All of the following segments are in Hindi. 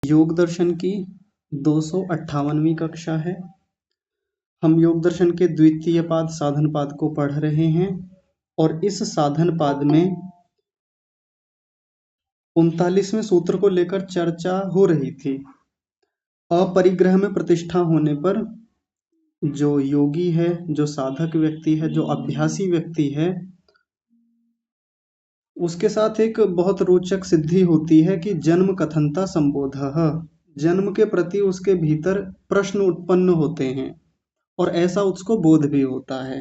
योग दर्शन की 258वीं कक्षा है। हम योग दर्शन के द्वितीय पाद साधन पाद को पढ़ रहे हैं और इस साधन पाद में 39वें सूत्र को लेकर चर्चा हो रही थी। अपरिग्रह में प्रतिष्ठा होने पर जो योगी है, जो साधक व्यक्ति है, जो अभ्यासी व्यक्ति है, उसके साथ एक बहुत रोचक सिद्धि होती है कि जन्म कथनता संबोधः, जन्म के प्रति उसके भीतर प्रश्न उत्पन्न होते हैं और ऐसा उसको बोध भी होता है।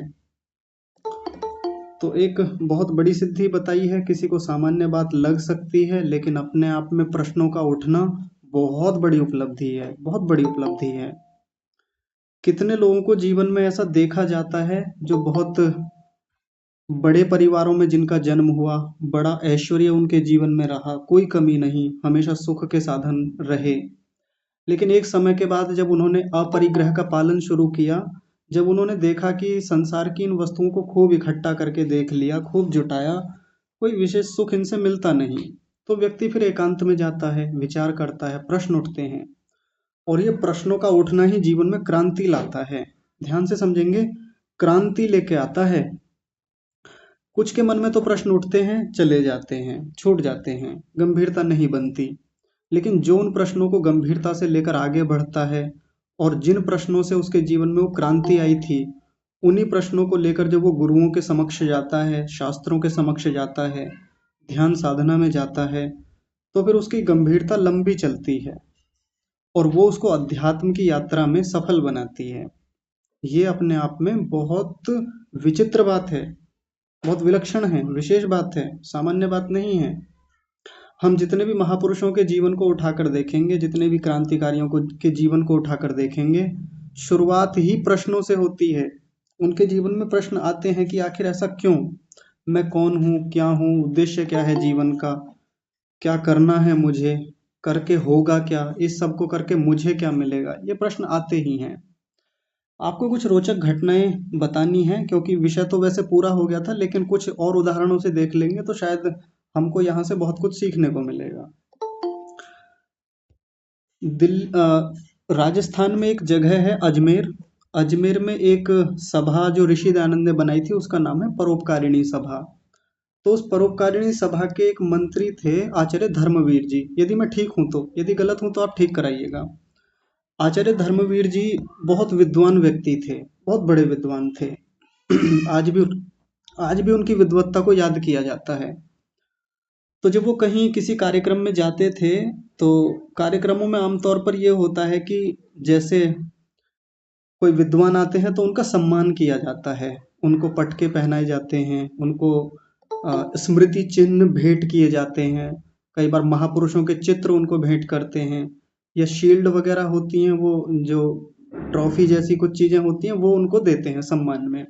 तो एक बहुत बड़ी सिद्धि बताई है। किसी को सामान्य बात लग सकती है, लेकिन अपने आप में प्रश्नों का उठना बहुत बड़ी उपलब्धि है, बहुत बड़ी उपलब्धि है। कितने लोगों को जीवन में ऐसा देखा जाता है जो बहुत बड़े परिवारों में जिनका जन्म हुआ, बड़ा ऐश्वर्य उनके जीवन में रहा, कोई कमी नहीं, हमेशा सुख के साधन रहे, लेकिन एक समय के बाद जब उन्होंने अपरिग्रह का पालन शुरू किया, जब उन्होंने देखा कि संसार की इन वस्तुओं को खूब इकट्ठा करके देख लिया, खूब जुटाया, कोई विशेष सुख इनसे मिलता नहीं, तो व्यक्ति फिर एकांत में जाता है, विचार करता है, प्रश्न उठते हैं और ये प्रश्नों का उठना ही जीवन में क्रांति लाता है। ध्यान से समझेंगे, क्रांति लेके आता है। कुछ के मन में तो प्रश्न उठते हैं, चले जाते हैं, छूट जाते हैं, गंभीरता नहीं बनती, लेकिन जो उन प्रश्नों को गंभीरता से लेकर आगे बढ़ता है और जिन प्रश्नों से उसके जीवन में वो क्रांति आई थी, उन्हीं प्रश्नों को लेकर जब वो गुरुओं के समक्ष जाता है, शास्त्रों के समक्ष जाता है, ध्यान साधना में जाता है, तो फिर उसकी गंभीरता लंबी चलती है और वो उसको अध्यात्म की यात्रा में सफल बनाती है। ये अपने आप में बहुत विचित्र बात है, बहुत विलक्षण है, विशेष बात है, सामान्य बात नहीं है। हम जितने भी महापुरुषों के जीवन को उठाकर देखेंगे, जितने भी क्रांतिकारियों के जीवन को उठाकर देखेंगे, शुरुआत ही प्रश्नों से होती है। उनके जीवन में प्रश्न आते हैं कि आखिर ऐसा क्यों, मैं कौन हूँ, क्या हूँ, उद्देश्य क्या है जीवन का, क्या करना है मुझे, करके होगा क्या, इस सब को करके मुझे क्या मिलेगा, ये प्रश्न आते ही हैं। आपको कुछ रोचक घटनाएं बतानी हैं, क्योंकि विषय तो वैसे पूरा हो गया था, लेकिन कुछ और उदाहरणों से देख लेंगे तो शायद हमको यहाँ से बहुत कुछ सीखने को मिलेगा। राजस्थान में एक जगह है अजमेर। अजमेर में एक सभा जो ऋषि दयानंद ने बनाई थी, उसका नाम है परोपकारिणी सभा। तो उस परोपकारिणी सभा के एक मंत्री थे आचार्य धर्मवीर जी। यदि मैं ठीक हूं तो, यदि गलत हूं तो आप ठीक कराइएगा। आचार्य धर्मवीर जी बहुत विद्वान व्यक्ति थे, बहुत बड़े विद्वान थे। आज भी उनकी विद्वत्ता को याद किया जाता है। तो जब वो कहीं किसी कार्यक्रम में जाते थे, तो कार्यक्रमों में आमतौर पर ये होता है कि जैसे कोई विद्वान आते हैं तो उनका सम्मान किया जाता है, उनको पटके पहनाए जाते हैं, उनको स्मृति चिन्ह भेंट किए जाते हैं, कई बार महापुरुषों के चित्र उनको भेंट करते हैं, या शील्ड वगैरह होती हैं, वो जो ट्रॉफी जैसी कुछ चीजें होती हैं वो उनको देते हैं सम्मान में।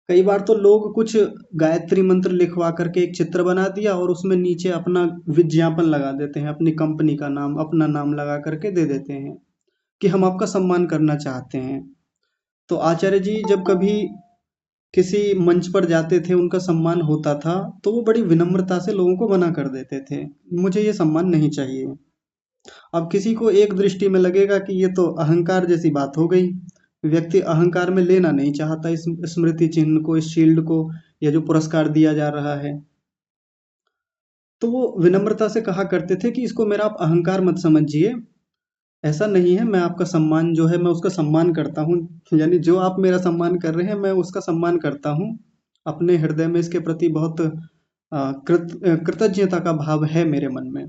कई बार तो लोग कुछ गायत्री मंत्र लिखवा करके एक चित्र बना दिया और उसमें नीचे अपना विज्ञापन लगा देते हैं, अपनी कंपनी का नाम, अपना नाम लगा करके दे देते हैं कि हम आपका सम्मान करना चाहते हैं। तो आचार्य जी जब कभी किसी मंच पर जाते थे, उनका सम्मान होता था, तो वो बड़ी विनम्रता से लोगों को मना कर देते थे, मुझे ये सम्मान नहीं चाहिए। अब किसी को एक दृष्टि में लगेगा कि ये तो अहंकार जैसी बात हो गई, व्यक्ति अहंकार में लेना नहीं चाहता इस स्मृति चिन्ह को, इस शील्ड को, या जो पुरस्कार दिया जा रहा है। तो वो विनम्रता से कहा करते थे कि इसको मेरा आप अहंकार मत समझिए, ऐसा नहीं है, मैं आपका सम्मान जो है मैं उसका सम्मान करता हूँ, यानी जो आप मेरा सम्मान कर रहे हैं मैं उसका सम्मान करता हूँ, अपने हृदय में इसके प्रति बहुत कृतज्ञता का भाव है मेरे मन में।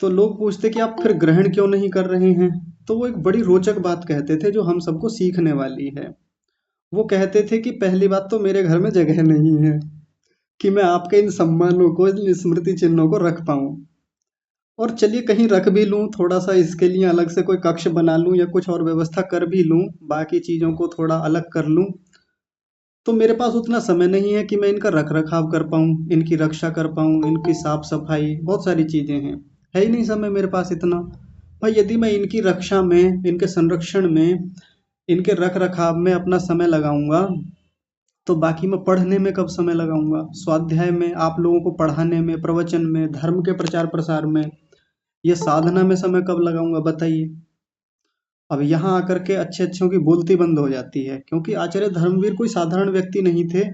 तो लोग पूछते कि आप फिर ग्रहण क्यों नहीं कर रहे हैं, तो वो एक बड़ी रोचक बात कहते थे जो हम सबको सीखने वाली है। वो कहते थे कि पहली बात तो मेरे घर में जगह नहीं है कि मैं आपके इन सम्मानों को, इन स्मृति चिन्हों को रख पाऊं, और चलिए कहीं रख भी लूं, थोड़ा सा इसके लिए अलग से कोई कक्ष बना लूं या कुछ और व्यवस्था कर भी लूं, बाकी चीजों को थोड़ा अलग कर लूं, तो मेरे पास उतना समय नहीं है कि मैं इनका रख रखाव कर पाऊं, इनकी रक्षा कर पाऊं, इनकी साफ सफाई, बहुत सारी चीजें हैं, है ही नहीं समय मेरे पास इतना। भाई यदि मैं इनकी रक्षा में, इनके संरक्षण में, इनके रख रखाव में अपना समय लगाऊंगा, तो बाकी मैं पढ़ने में कब समय लगाऊंगा, स्वाध्याय में, आप लोगों को पढ़ाने में, प्रवचन में, धर्म के प्रचार प्रसार में, ये साधना में समय कब लगाऊंगा बताइए। अब यहाँ आकर के अच्छे अच्छों की बोलती बंद हो जाती है, क्योंकि आचार्य धर्मवीर कोई साधारण व्यक्ति नहीं थे।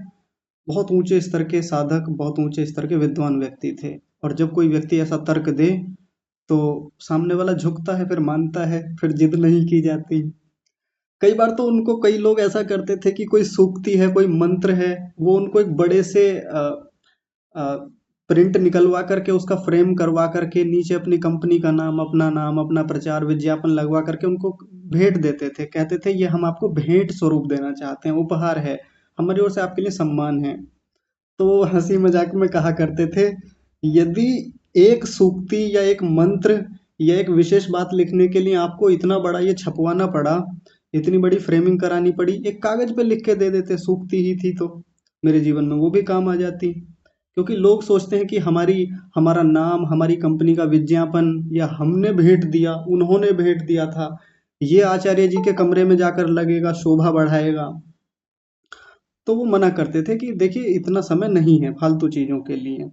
बहुत ऊंचे स्तर के साधक, बहुत ऊंचे स्तर के विद्वान व्यक्ति थे। और जब कोई व्यक्ति ऐसा तर्क दे तो सामने वाला झुकता है, फिर मानता है, फिर जिद नहीं की जाती। कई बार तो उनको कई लोग ऐसा करते थे कि कोई सूक्ति है, कोई मंत्र है, वो उनको एक बड़े से प्रिंट निकलवा करके, उसका फ्रेम करवा करके, नीचे अपनी कंपनी का नाम, अपना प्रचार विज्ञापन लगवा करके उनको भेंट देते थे। कहते थे ये हम आपको भेंट स्वरूप देना चाहते हैं, उपहार है, हमारी ओर से आपके लिए सम्मान है। तो वो हंसी मजाक में कहा करते थे, यदि एक सूक्ति या एक मंत्र या एक विशेष बात लिखने के लिए आपको इतना बड़ा ये छपवाना पड़ा, इतनी बड़ी फ्रेमिंग करानी पड़ी, एक कागज पे लिख के दे देते, सूक्ति ही थी तो मेरे जीवन में वो भी काम आ जाती। क्योंकि लोग सोचते हैं कि हमारा नाम, हमारी कंपनी का विज्ञापन, या हमने भेंट दिया, उन्होंने भेंट दिया था, ये आचार्य जी के कमरे में जाकर लगेगा, शोभा बढ़ाएगा। तो वो मना करते थे कि देखिए इतना समय नहीं है फालतू चीजों के लिए।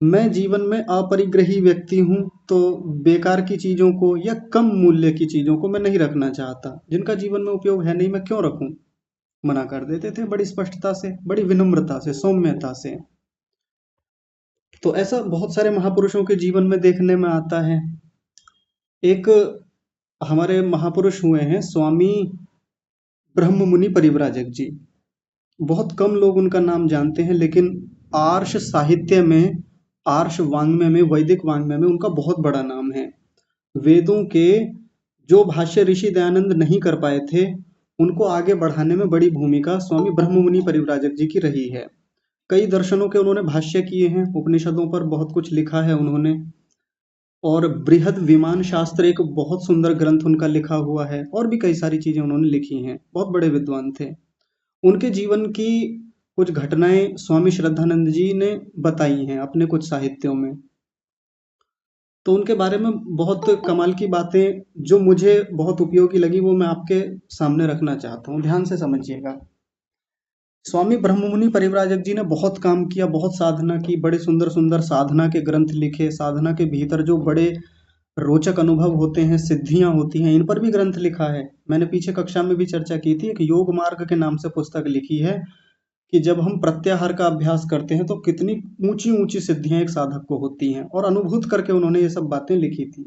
मैं जीवन में अपरिग्रही व्यक्ति हूँ, तो बेकार की चीजों को या कम मूल्य की चीजों को मैं नहीं रखना चाहता। जिनका जीवन में उपयोग है नहीं, मैं क्यों रखूं। मना कर देते थे बड़ी स्पष्टता से, बड़ी विनम्रता से, सौम्यता से। तो ऐसा बहुत सारे महापुरुषों के जीवन में देखने में आता है। एक हमारे महापुरुष हुए हैं स्वामी ब्रह्म मुनि परिव्राजक जी। बहुत कम लोग उनका नाम जानते हैं, लेकिन आर्ष साहित्य में, आर्ष वाङ्मय में, वैदिक वाङ्मय में उनका बहुत बड़ा नाम है। वेदों के जो भाष्य ऋषि दयानंद नहीं कर पाए थे, उनको आगे बढ़ाने में बड़ी भूमिका स्वामी ब्रह्म मुनि परिव्राजक जी की रही है। कई दर्शनों के उन्होंने भाष्य किए हैं, उपनिषदों पर बहुत कुछ लिखा है उन्होंने। और बृहद विमान शास्त्र एक बहुत सुंदर ग्रंथ उनका लिखा हुआ है, और भी कई सारी चीजें उन्होंने लिखी हैं। बहुत बड़े विद्वान थे। उनके जीवन की कुछ घटनाएं स्वामी श्रद्धानंद जी ने बताई हैं अपने कुछ साहित्यों में। तो उनके बारे में बहुत कमाल की बातें जो मुझे बहुत उपयोगी लगी, वो मैं आपके सामने रखना चाहता हूँ। ध्यान से समझिएगा। स्वामी ब्रह्ममुनि परिव्राजक जी ने बहुत काम किया, बहुत साधना की, बड़े सुंदर सुंदर साधना के ग्रंथ लिखे। साधना के भीतर जो बड़े रोचक अनुभव होते हैं, सिद्धियां होती हैं, इन पर भी ग्रंथ लिखा है। मैंने पीछे कक्षा में भी चर्चा की थी, एक योग मार्ग के नाम से पुस्तक लिखी है, कि जब हम प्रत्याहार का अभ्यास करते हैं तो कितनी ऊंची ऊंची सिद्धियां एक साधक को होती हैं, और अनुभूत करके उन्होंने ये सब बातें लिखी थी।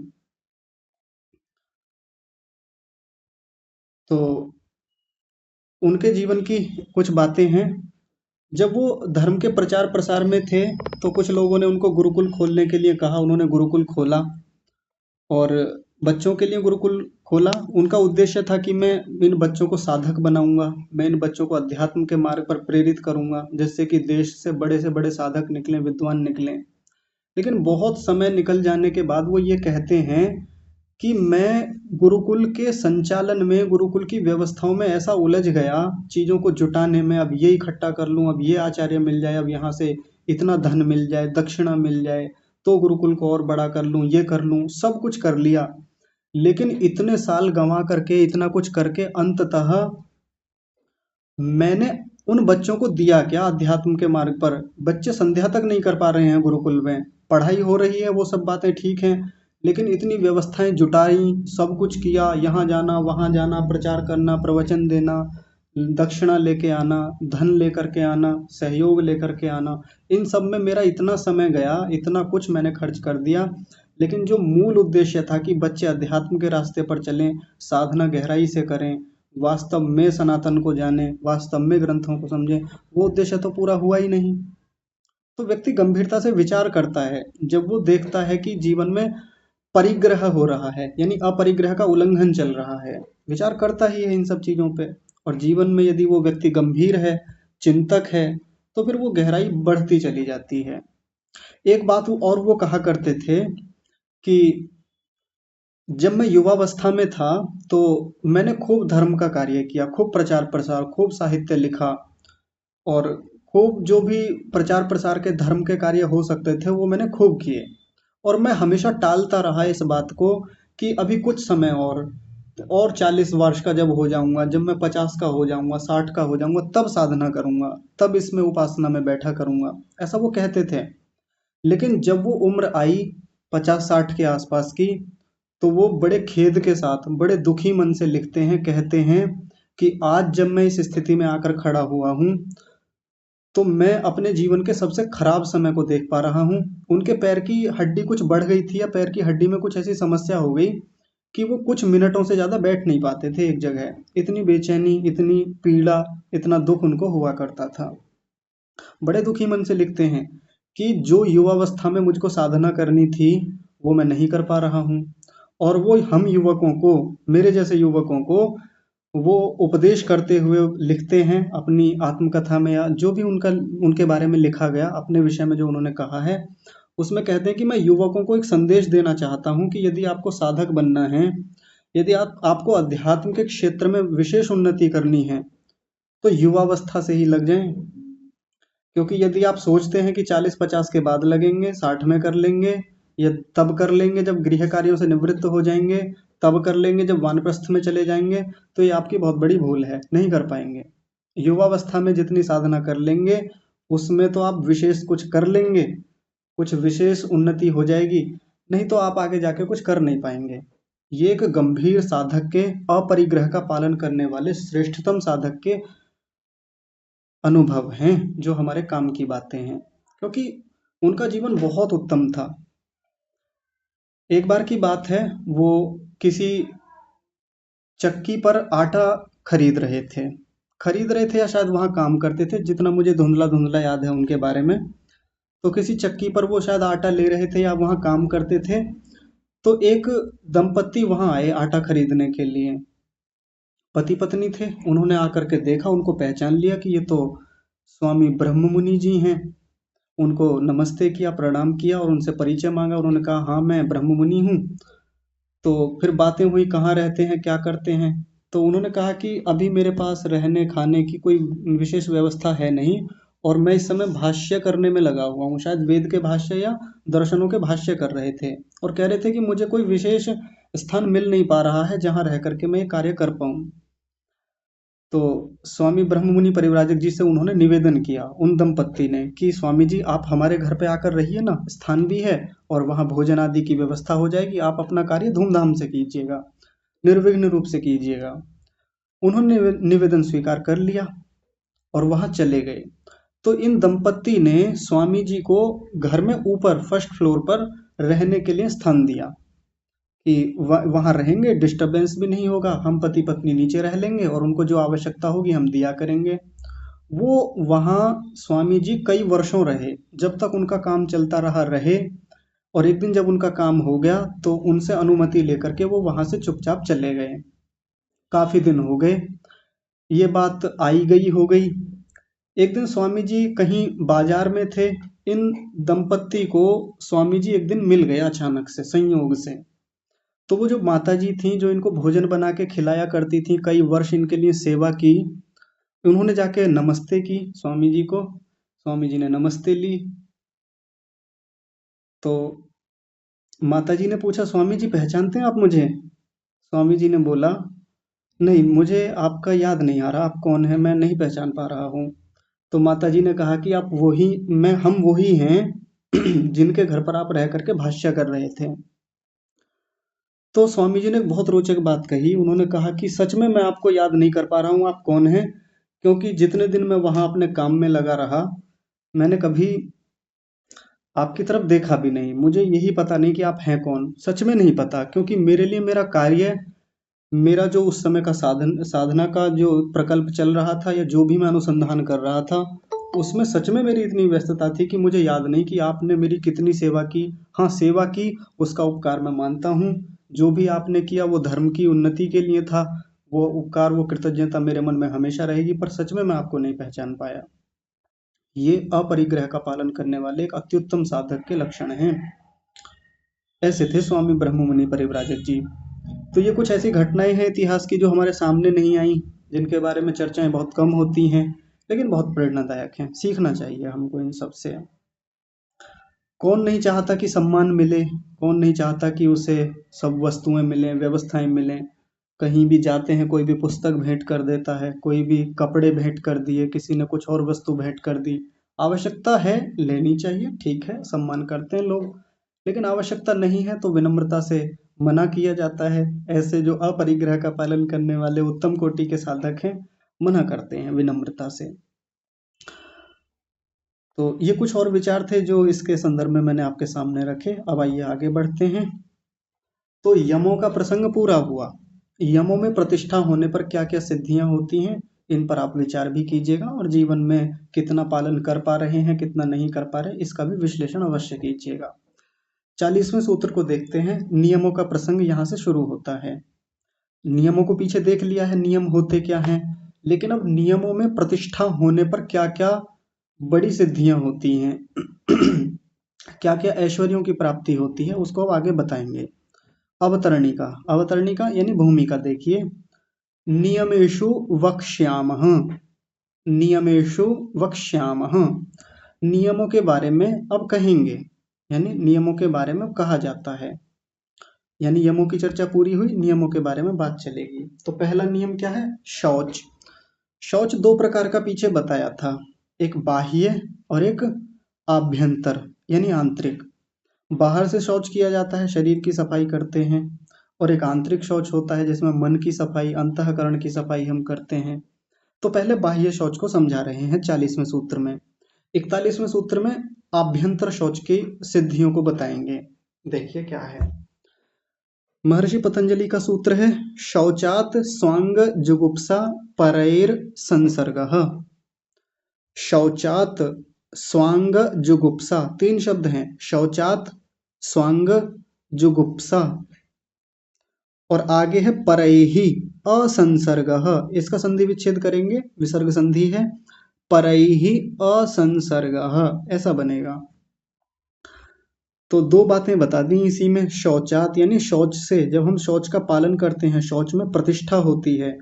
तो उनके जीवन की कुछ बातें हैं। जब वो धर्म के प्रचार प्रसार में थे, तो कुछ लोगों ने उनको गुरुकुल खोलने के लिए कहा। उन्होंने गुरुकुल खोला, और बच्चों के लिए गुरुकुल खोला। उनका उद्देश्य था कि मैं इन बच्चों को साधक बनाऊंगा, मैं इन बच्चों को अध्यात्म के मार्ग पर प्रेरित करूंगा, जिससे कि देश से बड़े साधक निकलें, विद्वान निकलें। लेकिन बहुत समय निकल जाने के बाद वो ये कहते हैं कि मैं गुरुकुल के संचालन में, गुरुकुल की व्यवस्थाओं में ऐसा उलझ गया, चीजों को जुटाने में, अब ये इकट्ठा कर लूं, अब ये आचार्य मिल जाए, अब यहाँ से इतना धन मिल जाए, दक्षिणा मिल जाए, तो गुरुकुल को और बड़ा कर लूं, ये कर लूं, सब कुछ कर लिया। लेकिन इतने साल गंवा करके, इतना कुछ करके, अंततः मैंने उन बच्चों को दिया क्या अध्यात्म के मार्ग पर। बच्चे संध्या तक नहीं कर पा रहे हैं गुरुकुल में, पढ़ाई हो रही है, वो सब बातें ठीक हैं, लेकिन इतनी व्यवस्थाएं जुटाई, सब कुछ किया, यहाँ जाना, वहाँ जाना, प्रचार करना, प्रवचन देना, दक्षिणा लेके आना, धन लेकर के आना, सहयोग लेकर के आना, इन सब में मेरा इतना समय गया, इतना कुछ मैंने खर्च कर दिया। लेकिन जो मूल उद्देश्य था कि बच्चे अध्यात्म के रास्ते पर चलें, साधना गहराई से करें, वास्तव में सनातन को जाने, वास्तव में ग्रंथों को समझें, वो उद्देश्य तो पूरा हुआ ही नहीं। तो व्यक्ति गंभीरता से विचार करता है जब वो देखता है कि जीवन में परिग्रह हो रहा है, यानी अपरिग्रह का उल्लंघन चल रहा है। विचार करता ही है इन सब चीजों पे। और जीवन में यदि वो व्यक्ति गंभीर है, चिंतक है, तो फिर वो गहराई बढ़ती चली जाती है। एक बात और वो कहा करते थे कि जब मैं युवावस्था में था, तो मैंने खूब धर्म का कार्य किया, खूब प्रचार प्रसार, खूब साहित्य लिखा, और खूब जो भी प्रचार प्रसार के धर्म के कार्य हो सकते थे वो मैंने खूब किए। और मैं हमेशा टालता रहा इस बात को कि अभी कुछ समय और 40 वर्ष का जब हो जाऊंगा, जब मैं 50 का हो जाऊंगा, 60 का हो जाऊंगा, तब साधना करूंगा, तब इसमें उपासना में बैठा करूंगा, ऐसा वो कहते थे। लेकिन जब वो उम्र आई, 50-60 के आसपास की। तो वो बड़े खेद के साथ, बड़े दुखी मन से लिखते हैं, कहते हैं कि आज जब मैं इस स्थिति में आकर खड़ा हुआ हूँ, तो मैं अपने जीवन के सबसे खराब समय को देख पा रहा हूँ। उनके पैर की हड्डी कुछ बढ़ गई थी, या पैर की हड्डी में कुछ ऐसी समस्या हो गई कि वो कुछ मिनटों से ज़्यादा बैठ नहीं पाते थे एक जगह। इतनी बेचैनी, इतनी पीड़ा, इतना दुख उनको हुआ करता था। बड़े दुखी मन से लिखते हैं कि जो युवावस्था में मुझको साधना करनी थी, वो मैं नहीं कर पा रहा हूँ। और वो हम युवकों को, मेरे जैसे युवकों को वो उपदेश करते हुए लिखते हैं अपनी आत्मकथा में, या जो भी उनका उनके बारे में लिखा गया, अपने विषय में जो उन्होंने कहा है, उसमें कहते हैं कि मैं युवकों को एक संदेश देना चाहता हूँ कि यदि आपको साधक बनना है, यदि आपको अध्यात्म के क्षेत्र में विशेष उन्नति करनी है, तो युवावस्था से ही लग जाएं। क्योंकि यदि आप सोचते हैं कि 40-50 के बाद लगेंगे, 60 में कर लेंगे, या तब कर लेंगे जब गृह कार्यों से निवृत्त हो जाएंगे, तब कर लेंगे जब वानप्रस्थ में चले जाएंगे, तो ये आपकी बहुत बड़ी भूल है, नहीं कर पाएंगे। युवावस्था में जितनी साधना कर लेंगे, उसमें तो आप विशेष कुछ कर लेंगे, कुछ विशेष उन्नति हो जाएगी, नहीं तो आप आगे जाके कुछ कर नहीं पाएंगे। ये एक गंभीर साधक के, अपरिग्रह का पालन करने वाले श्रेष्ठतम साधक के अनुभव हैं, जो हमारे काम की बातें हैं, क्योंकि उनका जीवन बहुत उत्तम था। एक बार की बात है, वो किसी चक्की पर आटा खरीद रहे थे, या शायद वहां काम करते थे, जितना मुझे धुंधला धुंधला याद है उनके बारे में। तो किसी चक्की पर वो शायद आटा ले रहे थे, या वहां काम करते थे। तो एक दंपत्ति वहां आए आटा खरीदने के लिए, पति पत्नी थे। उन्होंने आकर के देखा, उनको पहचान लिया कि ये तो स्वामी ब्रह्म मुनि जी हैं। उनको नमस्ते किया, प्रणाम किया, और उनसे परिचय मांगा। उन्होंने कहा, हाँ मैं ब्रह्म मुनि हूँ। तो फिर बातें हुई, कहाँ रहते हैं, क्या करते हैं। तो उन्होंने कहा कि अभी मेरे पास रहने खाने की कोई विशेष व्यवस्था है नहीं, और मैं इस समय भाष्य करने में लगा हुआ हूँ, शायद वेद के भाष्य या दर्शनों के भाष्य कर रहे थे। और कह रहे थे कि मुझे कोई विशेष स्थान मिल नहीं पा रहा है जहाँ रह करके मैं ये कार्य कर पाऊँ। तो स्वामी ब्रह्ममुनि परिव्राजक जी से उन्होंने निवेदन किया, उन दंपत्ति ने, कि स्वामी जी आप हमारे घर पे आकर रहिए ना, स्थान भी है और वहाँ भोजन आदि की व्यवस्था हो जाएगी, आप अपना कार्य धूमधाम से कीजिएगा, निर्विघ्न रूप से कीजिएगा। उन्होंने निवेदन स्वीकार कर लिया और वहां चले गए। तो इन दंपत्ति ने स्वामी जी को घर में ऊपर फर्स्ट फ्लोर पर रहने के लिए स्थान दिया, कि वहां रहेंगे, डिस्टरबेंस भी नहीं होगा, हम पति पत्नी नीचे रह लेंगे और उनको जो आवश्यकता होगी हम दिया करेंगे। वो वहां स्वामी जी कई वर्षों रहे, जब तक उनका काम चलता रहे। और एक दिन जब उनका काम हो गया, तो उनसे अनुमति लेकर के वो वहां से चुपचाप चले गए। काफी दिन हो गए, ये बात आई गई हो गई। एक दिन स्वामी जी कहीं बाजार में थे, इन दंपत्ति को स्वामी जी एक दिन मिल गए अचानक से, संयोग से। तो वो जो माता जी थी, जो इनको भोजन बना के खिलाया करती थी, कई वर्ष इनके लिए सेवा की, उन्होंने जाके नमस्ते की स्वामी जी को। स्वामी जी ने नमस्ते ली। तो माता जी ने पूछा, स्वामी जी पहचानते हैं आप मुझे? स्वामी जी ने बोला, नहीं, मुझे आपका याद नहीं आ रहा, आप कौन है, मैं नहीं पहचान पा रहा हूँ। तो माता जी ने कहा कि आप वही, हम वही हैं जिनके घर पर आप रह करके भाष्य कर रहे थे। तो स्वामी जी ने एक बहुत रोचक बात कही। उन्होंने कहा कि सच में मैं आपको याद नहीं कर पा रहा हूँ आप कौन हैं, क्योंकि जितने दिन मैं वहां अपने काम में लगा रहा, मैंने कभी आपकी तरफ देखा भी नहीं। मुझे यही पता नहीं कि आप हैं कौन, सच में नहीं पता, क्योंकि मेरे लिए मेरा कार्य, मेरा जो उस समय का साधना का जो प्रकल्प चल रहा था, या जो भी मैं अनुसंधान कर रहा था, उसमें सच में मेरी इतनी व्यस्तता थी कि मुझे याद नहीं कि आपने मेरी कितनी सेवा की। हाँ, सेवा की, उसका उपकार मैं मानता हूँ। जो भी आपने किया वो धर्म की उन्नति के लिए था। वो उपकार, वो कृतज्ञता मेरे मन में हमेशा रहेगी, पर सच में मैं आपको नहीं पहचान पाया। ये अपरिग्रह का पालन करने वाले एक अत्युत्तम साधक के लक्षण हैं। ऐसे थे स्वामी ब्रह्ममुनि परिव्राजक जी। तो ये कुछ ऐसी घटनाएं हैं इतिहास की जो हमारे सामने नहीं आई, जिनके बारे में चर्चाएं बहुत कम होती हैं, लेकिन बहुत प्रेरणादायक हैं। सीखना चाहिए हमको इन सब से। कौन नहीं चाहता कि सम्मान मिले, कौन नहीं चाहता कि उसे सब वस्तुएं मिलें, व्यवस्थाएं मिलें। कहीं भी जाते हैं, कोई भी पुस्तक भेंट कर देता है, कोई भी कपड़े भेंट कर दिए, किसी ने कुछ और वस्तु भेंट कर दी। आवश्यकता है, लेनी चाहिए, ठीक है, सम्मान करते हैं लोग, लेकिन आवश्यकता नहीं है तो विनम्रता से मना किया जाता है। ऐसे जो अपरिग्रह का पालन करने वाले उत्तम कोटि के साधक हैं, मना करते हैं विनम्रता से। तो ये कुछ और विचार थे जो इसके संदर्भ में मैंने आपके सामने रखे। अब आइए आगे बढ़ते हैं। तो यमों का प्रसंग पूरा हुआ। यमों में प्रतिष्ठा होने पर क्या क्या सिद्धियां होती हैं, इन पर आप विचार भी कीजिएगा और जीवन में कितना पालन कर पा रहे हैं, कितना नहीं कर पा रहे, इसका भी विश्लेषण अवश्य कीजिएगा। 40वें सूत्र को देखते हैं। नियमों का प्रसंग यहाँ से शुरू होता है। नियमों को पीछे देख लिया है, नियम होते क्या हैं, लेकिन अब नियमों में प्रतिष्ठा होने पर क्या क्या बड़ी सिद्धियां होती हैं क्या क्या ऐश्वर्यों की प्राप्ति होती है, उसको अब आगे बताएंगे। अवतरणिका, अवतरणिका यानी भूमिका देखिए। नियमेषु वक्ष्यामः, नियमेषु वक्ष्यामः, नियमों के बारे में अब कहेंगे, यानी नियमों के बारे में कहा जाता है। यानी यमों की चर्चा पूरी हुई, नियमों के बारे में बात चलेगी। तो पहला नियम क्या है? शौच। शौच दो प्रकार का पीछे बताया था, एक बाह्य और एक आभ्यंतर यानी आंतरिक। बाहर से शौच किया जाता है, शरीर की सफाई करते हैं, और एक आंतरिक शौच होता है जिसमें मन की सफाई, अंतःकरण की सफाई हम करते हैं। तो पहले बाह्य शौच को समझा रहे हैं 40वें सूत्र में। 41वें सूत्र में आभ्यंतर शौच की सिद्धियों को बताएंगे। देखिए क्या है। महर्षि पतंजलि का सूत्र है, शौचात स्वांग जुगुप्सा परैर संसर्गः। शौचात स्वांग जुगुप्सा, तीन शब्द हैं, शौचात स्वांग जुगुप्सा, और आगे है परैहि असंसर्गः। इसका संधि विच्छेद करेंगे, विसर्ग संधि है, परैहि असंसर्गः ऐसा बनेगा। तो दो बातें बता दी इसी में। शौचात यानी शौच से, जब हम शौच का पालन करते हैं, शौच में प्रतिष्ठा होती है,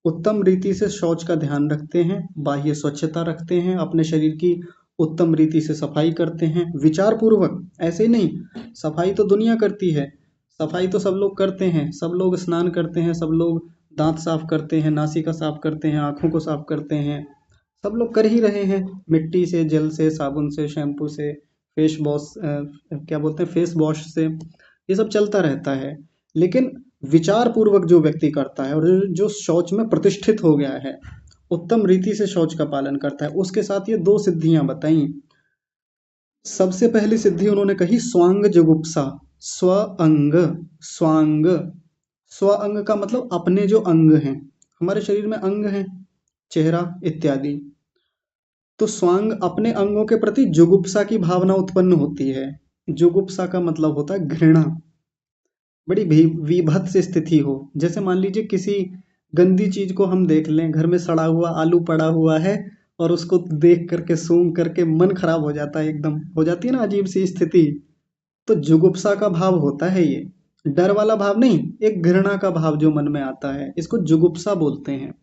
उत्तम रीति से शौच का ध्यान रखते हैं, बाह्य स्वच्छता रखते हैं, अपने शरीर की उत्तम रीति से सफाई करते हैं विचार पूर्वक। ऐसे नहीं, सफाई तो दुनिया करती है, सफाई तो सब लोग करते हैं, सब लोग स्नान करते हैं, सब लोग दांत साफ करते हैं, नासिका साफ करते हैं, आंखों को साफ करते हैं, सब लोग कर ही रहे हैं, मिट्टी से, जल से, साबुन से, शैम्पू से, फेस वॉश क्या बोलते हैं, फेस वॉश से, ये सब चलता रहता है। लेकिन विचार पूर्वक जो व्यक्ति करता है और जो शौच में प्रतिष्ठित हो गया है, उत्तम रीति से शौच का पालन करता है, उसके साथ ये दो सिद्धियां बताई। सबसे पहली सिद्धि उन्होंने कही स्वांग जुगुप्सा, स्वअंग। स्वांग, स्वअंग का मतलब अपने जो अंग हैं, हमारे शरीर में अंग हैं, चेहरा इत्यादि। तो स्वांग, अपने अंगों के प्रति जुगुप्सा की भावना उत्पन्न होती है। जुगुप्सा का मतलब होता है घृणा, बड़ी विभत्स स्थिति हो। जैसे मान लीजिए किसी गंदी चीज को हम देख लें, घर में सड़ा हुआ आलू पड़ा हुआ है और उसको देख करके सूंघ करके मन खराब हो जाता है, एकदम हो जाती है ना अजीब सी स्थिति। तो जुगुप्सा का भाव होता है ये, डर वाला भाव नहीं, एक घृणा का भाव जो मन में आता है, इसको जुगुप्सा बोलते हैं।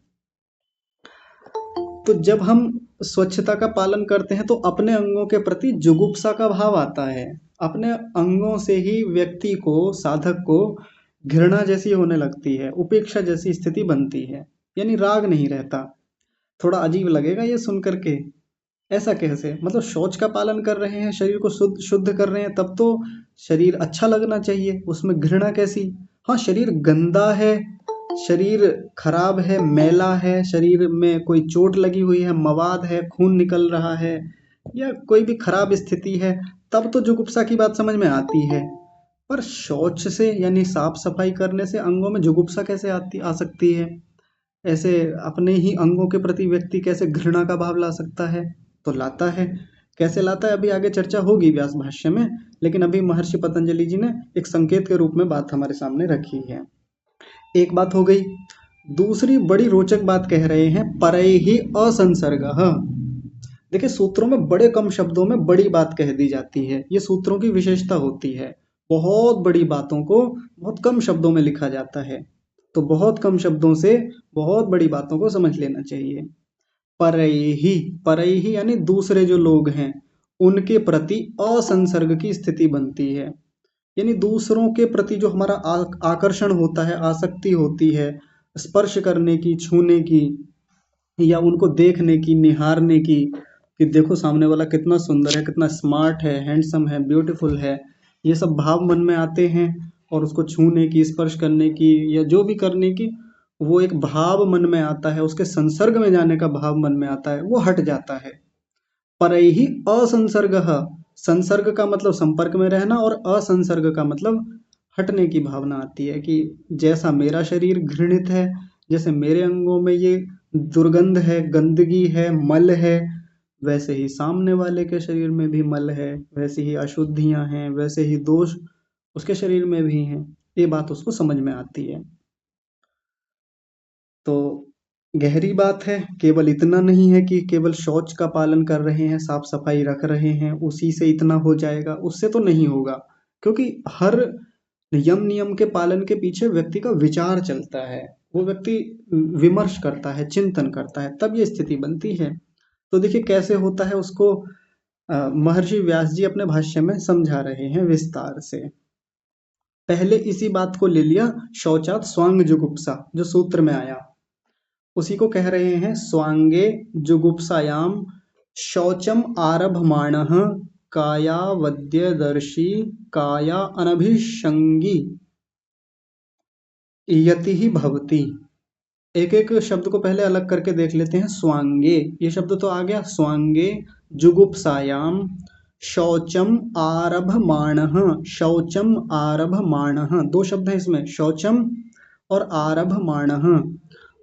तो जब हम स्वच्छता का पालन करते हैं तो अपने अंगों के प्रति जुगुप्सा का भाव आता है। अपने अंगों से ही व्यक्ति को, साधक को घृणा जैसी होने लगती है, उपेक्षा जैसी स्थिति बनती है, यानी राग नहीं रहता। थोड़ा अजीब लगेगा ये सुन करके, ऐसा कैसे, मतलब शौच का पालन कर रहे हैं, शरीर को शुद्ध शुद्ध कर रहे हैं, तब तो शरीर अच्छा लगना चाहिए, उसमें घृणा कैसी? हाँ, शरीर गंदा है, शरीर खराब है, मैला है, शरीर में कोई चोट लगी हुई है, मवाद है, खून निकल रहा है, या कोई भी खराब स्थिति है, तब तो जुगुप्सा की बात समझ में आती है। पर शौच से यानी साफ सफाई करने से अंगों में जुगुप्सा कैसे आ सकती है? ऐसे अपने ही अंगों के प्रति व्यक्ति कैसे घृणा का भाव ला सकता है? तो लाता है। कैसे लाता है अभी आगे चर्चा होगी व्यास भाष्य में, लेकिन अभी महर्षि पतंजलि जी ने एक संकेत के रूप में बात हमारे सामने रखी है। एक बात हो गई। दूसरी बड़ी रोचक बात कह रहे हैं, परैहि असंसर्गः। देखिए, सूत्रों में बड़े कम शब्दों में बड़ी बात कह दी जाती है, ये सूत्रों की विशेषता होती है। बहुत बड़ी बातों को बहुत कम शब्दों में लिखा जाता है, तो बहुत कम शब्दों से बहुत बड़ी बातों को समझ लेना चाहिए। परैहि, परैहि यानी दूसरे जो लोग हैं उनके प्रति असंसर्ग की स्थिति बनती है, यानी दूसरों के प्रति जो हमारा आकर्षण होता है, आसक्ति होती है, स्पर्श करने की, छूने की, या उनको देखने की, निहारने की, कि देखो सामने वाला कितना सुंदर है, कितना स्मार्ट है, हैंडसम है, ब्यूटीफुल है, ये सब भाव मन में आते हैं, और उसको छूने की, स्पर्श करने की, या जो भी करने की, वो एक भाव मन में आता है, उसके संसर्ग में जाने का भाव मन में आता है, वो हट जाता है। परैहि असंसर्ग, संसर्ग का मतलब संपर्क में रहना, और असंसर्ग का मतलब हटने की भावना आती है कि जैसा मेरा शरीर घृणित है, जैसे मेरे अंगों में ये दुर्गंध है, गंदगी है, मल है, वैसे ही सामने वाले के शरीर में भी मल है, वैसे ही अशुद्धियां हैं, वैसे ही दोष उसके शरीर में भी हैं। ये बात उसको समझ में आती है। तो गहरी बात है, केवल इतना नहीं है कि केवल शौच का पालन कर रहे हैं, साफ सफाई रख रहे हैं, उसी से इतना हो जाएगा, उससे तो नहीं होगा। क्योंकि हर यम नियम के पालन के पीछे व्यक्ति का विचार चलता है, वो व्यक्ति विमर्श करता है, चिंतन करता है, तब ये स्थिति बनती है। तो देखिए कैसे होता है, उसको महर्षि व्यास जी अपने भाष्य में समझा रहे हैं विस्तार से। पहले इसी बात को ले लिया, शौचात स्वांग जुगुप्सा, जो सूत्र में आया, उसी को कह रहे हैं। स्वांगे जुगुप्सायाम शौचम आरभमाणः कायावद्यदर्शी काया अनभिषंगी यति ही भवति। एक एक शब्द को पहले अलग करके देख लेते हैं। स्वांगे, ये शब्द तो आ गया, स्वांगे जुगुप्सायाम शौचम आरभमाणः, शौचम आरभमाणः, दो शब्द है इसमें, शौचम और आरभमाणः।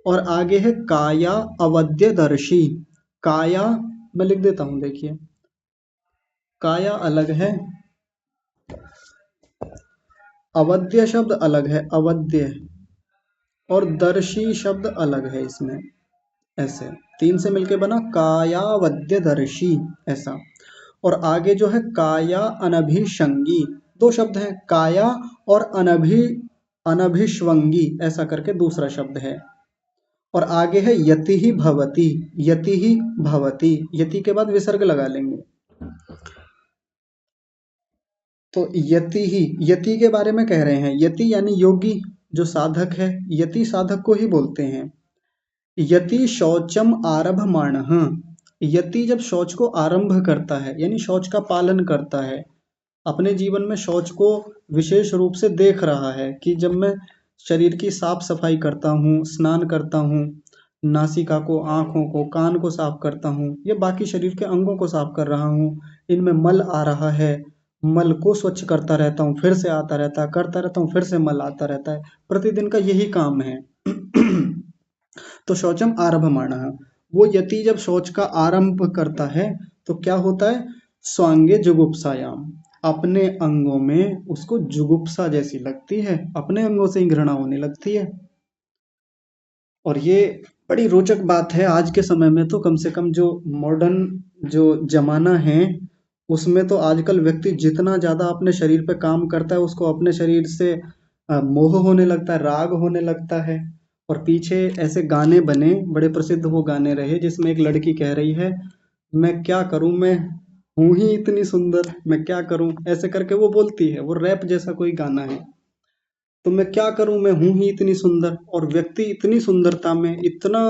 और आगे है काया अवद्यदर्शी, काया मैं लिख देता हूं, देखिए काया अलग है, अवद्य शब्द अलग है, अवद्य, और दर्शी शब्द अलग है इसमें, ऐसे तीन से मिलके बना कायावद्यदर्शी, ऐसा। और आगे जो है काया अनभिषंगी, दो शब्द हैं, काया और अनभिष्वंगी, ऐसा करके दूसरा शब्द है। और आगे है यति ही भवति, यति ही भवति, यति के बाद विसर्ग लगा लेंगे। तो यति ही, यति के बारे में कह रहे हैं, यति यानी योगी, जो साधक है, यति साधक को ही बोलते हैं। यति शौचम आरभमाणः, यति जब शौच को आरंभ करता है, यानी शौच का पालन करता है, अपने जीवन में शौच को विशेष रूप से देख रहा है कि जब मैं शरीर की साफ सफाई करता हूँ, स्नान करता हूँ, नासिका को, आंखों को, कान को साफ करता हूँ, या बाकी शरीर के अंगों को साफ कर रहा हूँ, इनमें मल आ रहा है, मल को स्वच्छ करता रहता हूँ, फिर से आता रहता है, करता रहता हूँ, फिर से मल आता रहता है, प्रतिदिन का यही काम है। तो शौचम आरभमाणः, वो यति जब शौच का आरंभ करता है तो क्या होता है, स्वांगे जुगुप्सायाम, अपने अंगों में उसको जुगुप्सा जैसी लगती है, अपने अंगों से ही घृणा होने लगती है। और ये बड़ी रोचक बात है, आज के समय में तो कम से कम जो मॉडर्न जो जमाना है, उसमें तो आजकल व्यक्ति जितना ज्यादा अपने शरीर पे काम करता है, उसको अपने शरीर से मोह होने लगता है, राग होने लगता है। और पीछे ऐसे गाने बने, बड़े प्रसिद्ध वो गाने रहे, जिसमें एक लड़की कह रही है, मैं क्या करूं, मैं हूं ही इतनी सुंदर, मैं क्या करूं, ऐसे करके वो बोलती है, वो रैप जैसा कोई गाना है। तो मैं क्या करूं, मैं हूं ही इतनी सुंदर, और व्यक्ति इतनी सुंदरता में इतना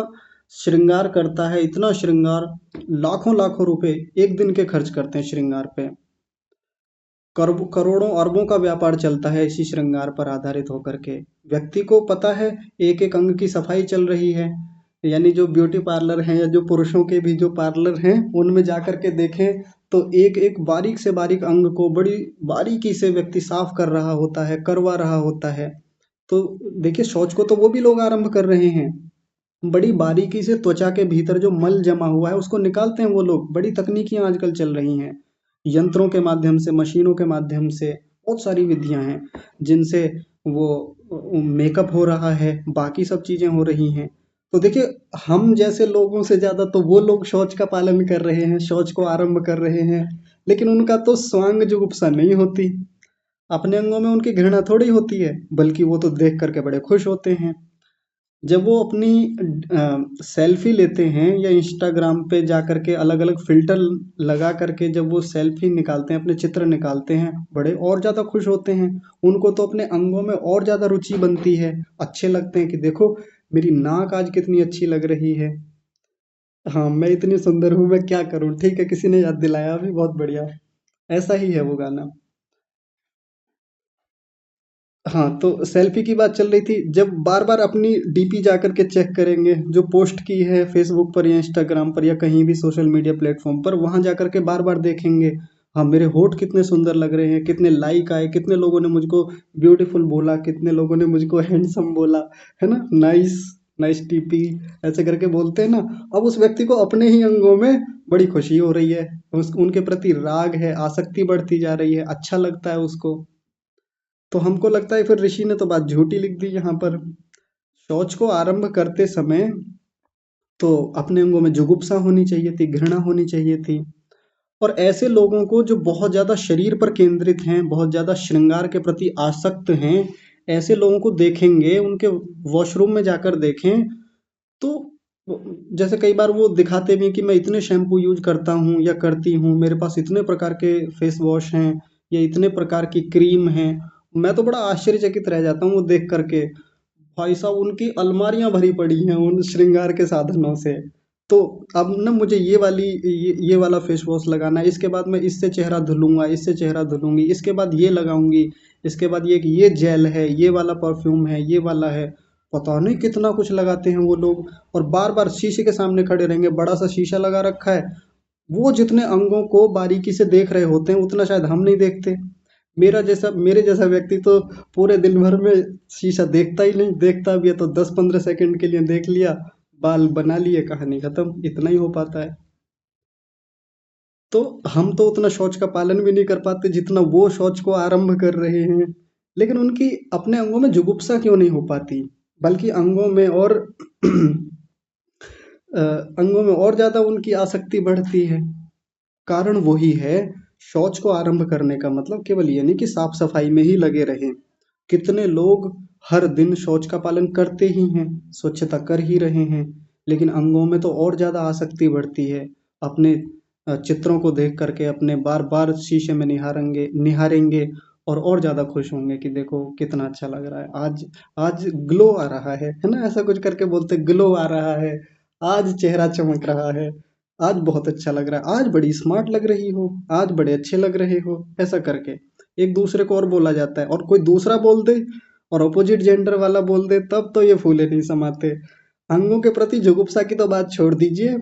श्रृंगार करता है, इतना श्रृंगार, लाखों लाखों रुपए एक दिन के खर्च करते हैं श्रृंगार पे, करोड़ों अरबों का व्यापार चलता है इसी श्रृंगार पर आधारित होकर के। व्यक्ति को पता है एक एक अंग की सफाई चल रही है, यानी जो ब्यूटी पार्लर हैं, या जो पुरुषों के भी जो पार्लर हैं, उनमें जाकर के देखें तो एक एक बारीक से बारीक अंग को बड़ी बारीकी से व्यक्ति साफ कर रहा होता है, करवा रहा होता है। तो देखिए शौच को तो वो भी लोग आरंभ कर रहे हैं, बड़ी बारीकी से त्वचा के भीतर जो मल जमा हुआ है उसको निकालते हैं वो लोग, बड़ी तकनीकियां आजकल चल रही हैं, यंत्रों के माध्यम से, मशीनों के माध्यम से, बहुत सारी विधियां हैं जिनसे वो मेकअप हो रहा है, बाकी सब चीजें हो रही हैं। तो देखिए हम जैसे लोगों से ज्यादा तो वो लोग शौच का पालन कर रहे हैं, शौच को आरंभ कर रहे हैं, लेकिन उनका तो स्वांग जुगुप्सा नहीं होती, अपने अंगों में उनकी घृणा थोड़ी होती है, बल्कि वो तो देख करके बड़े खुश होते हैं। जब वो अपनी सेल्फी लेते हैं, या इंस्टाग्राम पे जा करके अलग अलग फिल्टर लगा करके जब वो सेल्फी निकालते हैं, अपने चित्र निकालते हैं, बड़े और ज़्यादा खुश होते हैं, उनको तो अपने अंगों में और ज़्यादा रुचि बनती है, अच्छे लगते हैं कि देखो मेरी नाक आज कितनी अच्छी लग रही है, हाँ मैं इतनी सुंदर हूँ, मैं क्या करूँ, ठीक है किसी ने याद दिलाया, अभी बहुत बढ़िया, ऐसा ही है वो गाना। हाँ, तो सेल्फी की बात चल रही थी। जब बार बार अपनी डीपी जा करके चेक करेंगे, जो पोस्ट की है फेसबुक पर या इंस्टाग्राम पर या कहीं भी सोशल मीडिया प्लेटफॉर्म पर, वहां जा करके बार बार देखेंगे, हाँ मेरे होठ कितने सुंदर लग रहे हैं, कितने लाइक आए, कितने लोगों ने मुझको ब्यूटीफुल बोला, कितने लोगों ने मुझको हैंडसम बोला, है ना, नाइस, नाइस टीपी, ऐसे करके बोलते हैं ना। अब उस व्यक्ति को अपने ही अंगों में बड़ी खुशी हो रही है, उनके प्रति राग है, आसक्ति बढ़ती जा रही है, अच्छा लगता है उसको। तो हमको लगता है फिर ऋषि ने तो बात झूठी लिख दी यहाँ पर। शौच को आरंभ करते समय तो अपने अंगों में जुगुप्सा होनी चाहिए थी, घृणा होनी चाहिए थी। और ऐसे लोगों को जो बहुत ज्यादा शरीर पर केंद्रित हैं, बहुत ज्यादा श्रृंगार के प्रति आसक्त हैं, ऐसे लोगों को देखेंगे, उनके वॉशरूम में जाकर देखें, तो जैसे कई बार वो दिखाते भी हैं कि मैं इतने शैम्पू यूज करता हूँ या करती हूँ, मेरे पास इतने प्रकार के फेस वॉश हैं या इतने प्रकार की क्रीम हैं। मैं तो बड़ा आश्चर्यचकित रह जाता हूँ वो देख करके। भाई साहब, उनकी अलमारियां भरी पड़ी हैं उन श्रृंगार के साधनों से। तो अब ना मुझे ये वाला फेस वॉश लगाना है, इसके बाद मैं इससे चेहरा धुलूंगा, इससे चेहरा धुलूंगी, इसके बाद ये लगाऊंगी, इसके बाद ये जेल है, ये वाला परफ्यूम है, ये वाला है। पता नहीं कितना कुछ लगाते हैं वो लोग। और बार बार शीशे के सामने खड़े रहेंगे, बड़ा सा शीशा लगा रखा है। वो जितने अंगों को बारीकी से देख रहे होते हैं उतना शायद हम नहीं देखते। मेरे जैसा व्यक्ति तो पूरे दिन भर में शीशा देखता ही नहीं, देखता भी है तो 10-15 सेकंड के लिए देख लिया, बाल बना लिए, कहानी खत्म, इतना ही हो पाता है। तो हम तो उतना शौच का पालन भी नहीं कर पाते जितना वो शौच को आरंभ कर रहे हैं। लेकिन उनकी अपने अंगों में जुगुप्सा क्यों नहीं हो पाती, बल्कि अंगों में और ज्यादा उनकी आसक्ति बढ़ती है। कारण वही है, शौच को आरंभ करने का मतलब केवल ये नहीं कि साफ सफाई में ही लगे रहें। कितने लोग हर दिन शौच का पालन करते ही हैं, स्वच्छता कर ही रहे हैं, लेकिन अंगों में तो और ज्यादा आसक्ति बढ़ती है। अपने चित्रों को देख करके अपने बार बार शीशे में निहारेंगे निहारेंगे, और ज्यादा खुश होंगे कि देखो कितना अच्छा लग रहा है आज, आज ग्लो आ रहा है ना, ऐसा कुछ करके बोलते, ग्लो आ रहा है, आज चेहरा चमक रहा है, आज बहुत अच्छा लग रहा है, आज बड़ी स्मार्ट लग रही हो, आज बड़े अच्छे लग रहे हो, ऐसा करके एक दूसरे को और बोला जाता है। और कोई दूसरा बोल दे और अपोजिट जेंडर वाला बोल दे, तब तो ये फूले नहीं समाते। अंगों के प्रति जुगुप्सा की तो बात छोड़ दीजिए,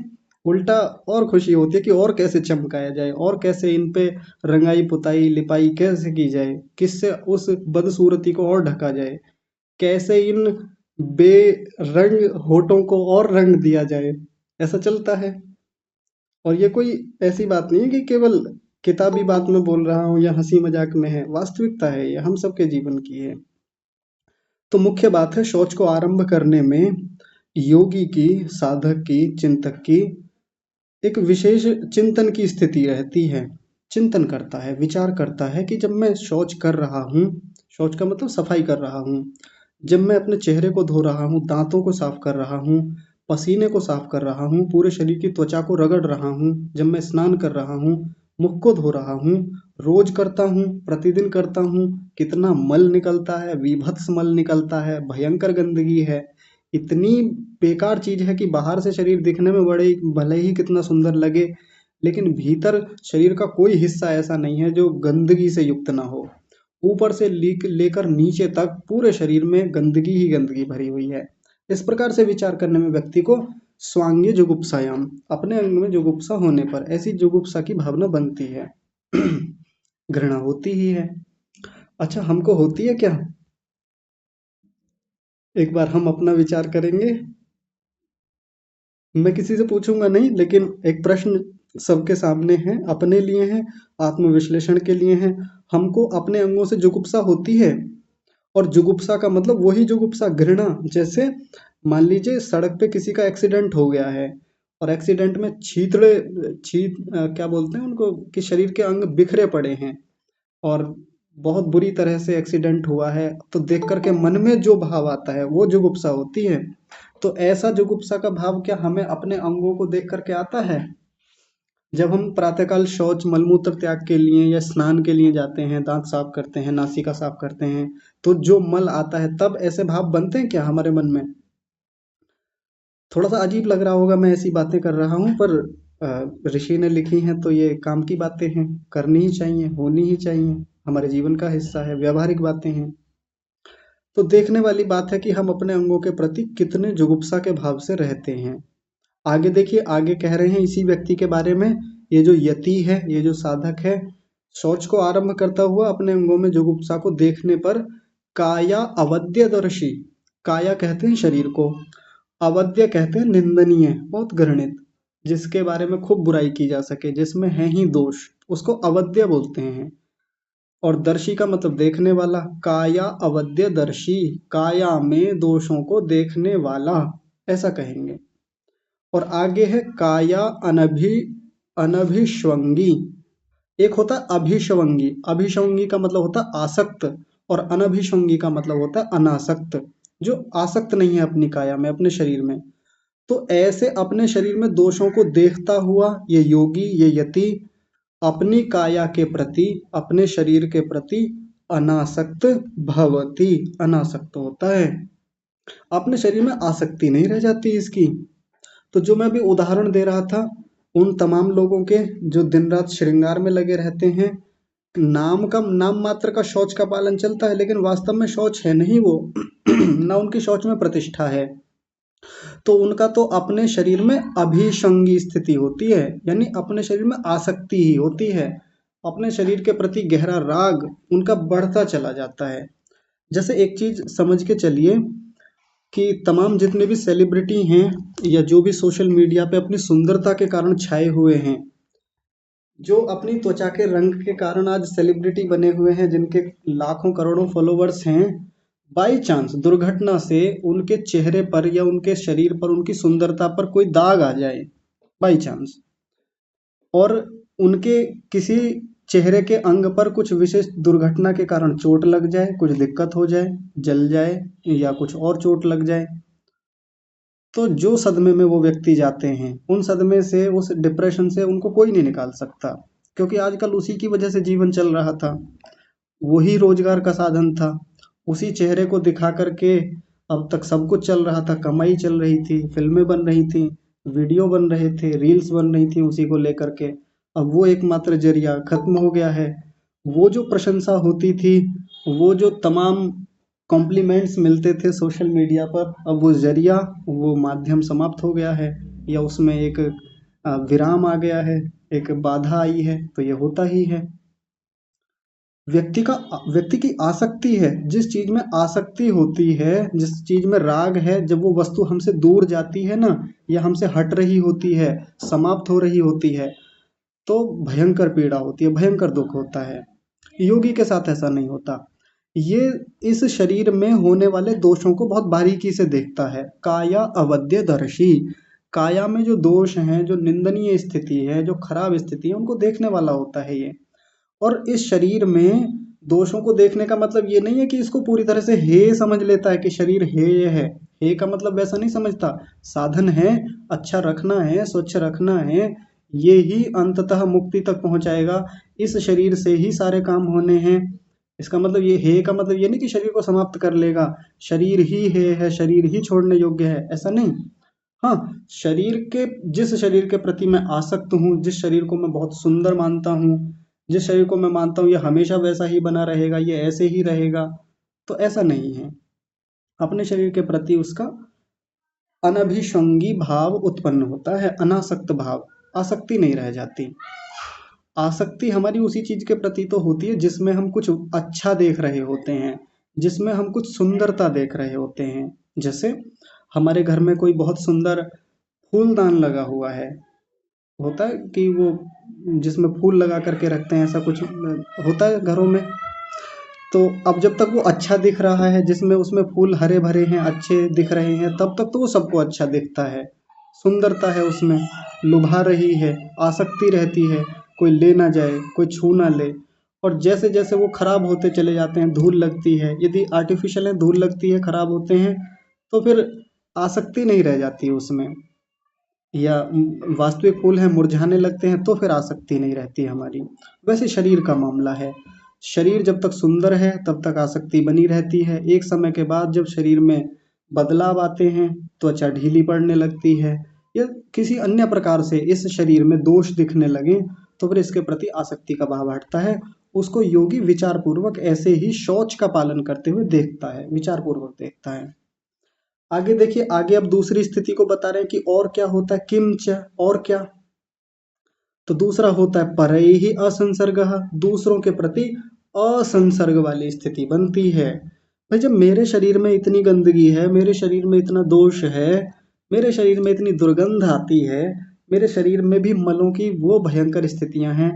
उल्टा और खुशी होती है कि और कैसे चमकाया जाए, और कैसे इन पे रंगाई पुताई लिपाई कैसे की जाए, किससे उस बदसूरती को और ढका जाए, कैसे इन बेरंग होठों को और रंग दिया जाए, ऐसा चलता है। और ये कोई ऐसी बात नहीं है कि केवल किताबी बात में बोल रहा हूँ या हंसी मजाक में है, वास्तविकता है, ये हम सबके जीवन की है। तो मुख्य बात है, शौच को आरंभ करने में योगी की, साधक की, चिंतक की एक विशेष चिंतन की स्थिति रहती है। चिंतन करता है, विचार करता है कि जब मैं शौच कर रहा हूँ, शौच का मतलब सफाई कर रहा हूँ, जब मैं अपने चेहरे को धो रहा हूँ, दांतों को साफ कर रहा हूँ, पसीने को साफ कर रहा हूँ, पूरे शरीर की त्वचा को रगड़ रहा हूँ, जब मैं स्नान कर रहा हूँ, मुख को धो रहा हूँ, रोज करता हूँ, प्रतिदिन करता हूँ, कितना मल निकलता है, विभत्स मल निकलता है, भयंकर गंदगी है, इतनी बेकार चीज है कि बाहर से शरीर दिखने में बड़े भले ही कितना सुंदर लगे, लेकिन भीतर शरीर का कोई हिस्सा ऐसा नहीं है जो गंदगी से युक्त ना हो। ऊपर से लेकर नीचे तक पूरे शरीर में गंदगी ही गंदगी भरी हुई है। इस प्रकार से विचार करने में व्यक्ति को स्वांग्य जुगुप्सायाम, अपने अंग में जुगुप्सा होने पर ऐसी जुगुप्सा की भावना बनती है। घृणा होती ही है। अच्छा, हमको होती है क्या? एक बार हम अपना विचार करेंगे। मैं किसी से पूछूंगा नहीं, लेकिन एक प्रश्न सबके सामने है, अपने लिए है, आत्मविश्लेषण के लिए है। हमको अपने अंगों से जुगुप्सा होती है? और जुगुप्सा का मतलब वही जुगुप्सा, घृणा। जैसे मान लीजिए सड़क पे किसी का एक्सीडेंट हो गया है, और एक्सीडेंट में क्या बोलते हैं उनको, कि शरीर के अंग बिखरे पड़े हैं, और बहुत बुरी तरह से एक्सीडेंट हुआ है, तो देख करके मन में जो भाव आता है वो जुगुप्सा होती है। तो ऐसा जुगुप्सा का भाव क्या हमें अपने अंगों को देख करके आता है? जब हम प्रातःकाल शौच मलमूत्र त्याग के लिए या स्नान के लिए जाते हैं, दांत साफ करते हैं, नासिका साफ करते हैं, तो जो मल आता है तब ऐसे भाव बनते हैं क्या हमारे मन में? थोड़ा सा अजीब लग रहा होगा मैं ऐसी बातें कर रहा हूँ, पर ऋषि ने लिखी हैं तो ये काम की बातें हैं, करनी ही चाहिए, होनी ही चाहिए, हमारे जीवन का हिस्सा है, व्यवहारिक बातें हैं। तो देखने वाली बात है कि हम अपने अंगों के प्रति कितने जुगुप्सा के भाव से रहते हैं। आगे देखिए, आगे कह रहे हैं इसी व्यक्ति के बारे में, ये जो यति है, ये जो साधक है, शौच को आरंभ करता हुआ अपने अंगों में जुगुप्सा को देखने पर काया अवध्यदर्शी, काया कहते हैं शरीर को, अवध्य कहते हैं निंदनीय, बहुत घृणित, जिसके बारे में खूब बुराई की जा सके, जिसमें है ही दोष, उसको अवध्य बोलते हैं। और दर्शी का मतलब देखने वाला, काया अवध्य दर्शी, काया में दोषों को देखने वाला, ऐसा कहेंगे। और आगे है काया अनभिष्वंगी। एक होता है अभिष्वंगी, अभिष्वंगी का मतलब होता है आसक्त, और अनभिष्वंगी का मतलब होता है अनासक्त, जो आसक्त नहीं है अपनी काया में, अपने शरीर में। तो ऐसे अपने शरीर में दोषों को देखता हुआ ये योगी, ये यति अपनी काया के प्रति, अपने शरीर के प्रति अनासक्त भवति, अनासक्त होता है, अपने शरीर में आसक्ति नहीं रह जाती इसकी। तो जो मैं अभी उदाहरण दे रहा था उन तमाम लोगों के जो दिन रात श्रृंगार में लगे रहते हैं, नाम मात्र का शौच का पालन चलता है, लेकिन वास्तव में शौच है नहीं वो ना उनकी शौच में प्रतिष्ठा है, तो उनका तो अपने शरीर में अभिसंगी स्थिति होती है, यानी अपने शरीर में आसक्ति ही होती है, अपने शरीर के प्रति गहरा राग उनका बढ़ता चला जाता है। जैसे एक चीज समझ के चलिए कि तमाम जितने भी सेलिब्रिटी हैं या जो भी सोशल मीडिया पे अपनी सुंदरता के कारण छाए हुए हैं, जो अपनी त्वचा के रंग के कारण आज सेलिब्रिटी बने हुए हैं, जिनके लाखों करोड़ों फॉलोवर्स हैं, बाई चांस दुर्घटना से उनके चेहरे पर या उनके शरीर पर, उनकी सुंदरता पर कोई दाग आ जाए बाई चांस, और उनके किसी चेहरे के अंग पर कुछ विशेष दुर्घटना के कारण चोट लग जाए, कुछ दिक्कत हो जाए, जल जाए या कुछ और चोट लग जाए, तो जो सदमे में वो व्यक्ति जाते हैं, उन सदमे से, उस डिप्रेशन से उनको कोई नहीं निकाल सकता, क्योंकि आजकल उसी की वजह से जीवन चल रहा था, वही रोजगार का साधन था, उसी चेहरे को दिखा करके अब तक सब कुछ चल रहा था, कमाई चल रही थी, फिल्में बन रही थी, वीडियो बन रहे थे, रील्स बन रही थी उसी को लेकर के। अब वो एकमात्र जरिया खत्म हो गया है, वो जो प्रशंसा होती थी, वो जो तमाम कॉम्प्लीमेंट्स मिलते थे सोशल मीडिया पर, अब वो जरिया, वो माध्यम समाप्त हो गया है, या उसमें एक विराम आ गया है, एक बाधा आई है, तो ये होता ही है। व्यक्ति की आसक्ति है, जिस चीज में आसक्ति होती है, जिस चीज में राग है, जब वो वस्तु हमसे दूर जाती है ना, या हमसे हट रही होती है, समाप्त हो रही होती है, तो भयंकर पीड़ा होती है, भयंकर दुख होता है। योगी के साथ ऐसा नहीं होता, ये इस शरीर में होने वाले दोषों को बहुत बारीकी से देखता है, काया अवध्य दर्शी, काया में जो दोष हैं, जो निंदनीय स्थिति है, जो खराब स्थिति है, उनको देखने वाला होता है ये। और इस शरीर में दोषों को देखने का मतलब ये नहीं है कि इसको पूरी तरह से हे समझ लेता है कि शरीर हेय है, हे का मतलब वैसा नहीं समझता, साधन है, अच्छा रखना है, स्वच्छ रखना है, ये ही अंततः मुक्ति तक पहुंचाएगा, इस शरीर से ही सारे काम होने हैं। इसका मतलब ये हे का मतलब ये नहीं कि शरीर को समाप्त कर लेगा, शरीर ही हे है, शरीर ही छोड़ने योग्य है, ऐसा नहीं। हाँ, जिस शरीर के प्रति मैं आसक्त हूँ, जिस शरीर को मैं बहुत सुंदर मानता हूँ, जिस शरीर को मैं मानता हूँ ये हमेशा वैसा ही बना रहेगा, ये ऐसे ही रहेगा, तो ऐसा नहीं है। अपने शरीर के प्रति उसका अनभिसंगी भाव उत्पन्न होता है, अनासक्त भाव, आसक्ति नहीं रह जाती। आसक्ति हमारी उसी चीज के प्रति तो होती है जिसमें हम कुछ अच्छा देख रहे होते हैं, जिसमें हम कुछ सुंदरता देख रहे होते हैं। जैसे हमारे घर में कोई बहुत सुंदर फूलदान लगा हुआ है, होता है कि वो जिसमें फूल लगा करके रखते हैं, ऐसा कुछ होता है घरों में। तो अब जब तक वो अच्छा दिख रहा है, जिसमें उसमें फूल हरे भरे हैं, अच्छे दिख रहे हैं, तब तक तो वो सबको अच्छा दिखता है, सुंदरता है उसमें, लुभा रही है, आसक्ति रहती है, कोई ले ना जाए, कोई छू ना ले। और जैसे जैसे वो खराब होते चले जाते हैं, धूल लगती है, यदि आर्टिफिशियल है, धूल लगती है, खराब होते हैं, तो फिर आसक्ति नहीं रह जाती उसमें, या वास्तविक फूल है, मुरझाने लगते हैं, तो फिर आसक्ति नहीं रहती हमारी। वैसे शरीर का मामला है, शरीर जब तक सुंदर है तब तक आसक्ति बनी रहती है, एक समय के बाद जब शरीर में बदलाव आते हैं, त्वचा ढीली पड़ने लगती है, या किसी अन्य प्रकार से इस शरीर में दोष दिखने लगे, तो फिर इसके प्रति आसक्ति का भाव हटता है, उसको योगी विचार पूर्वक ऐसे ही शौच का पालन करते हुए देखता है, विचार पूर्वक देखता है। आगे देखिए, आगे अब दूसरी स्थिति को बता रहे हैं कि और क्या होता है, किंच, और क्या। तो दूसरा होता है परैहि असंसर्गः, दूसरों के प्रति असंसर्ग वाली स्थिति बनती है। भाई जब मेरे शरीर में इतनी गंदगी है, मेरे शरीर में इतना दोष है, मेरे शरीर में इतनी दुर्गंध आती है, मेरे शरीर में भी मलों की वो भयंकर स्थितियां हैं,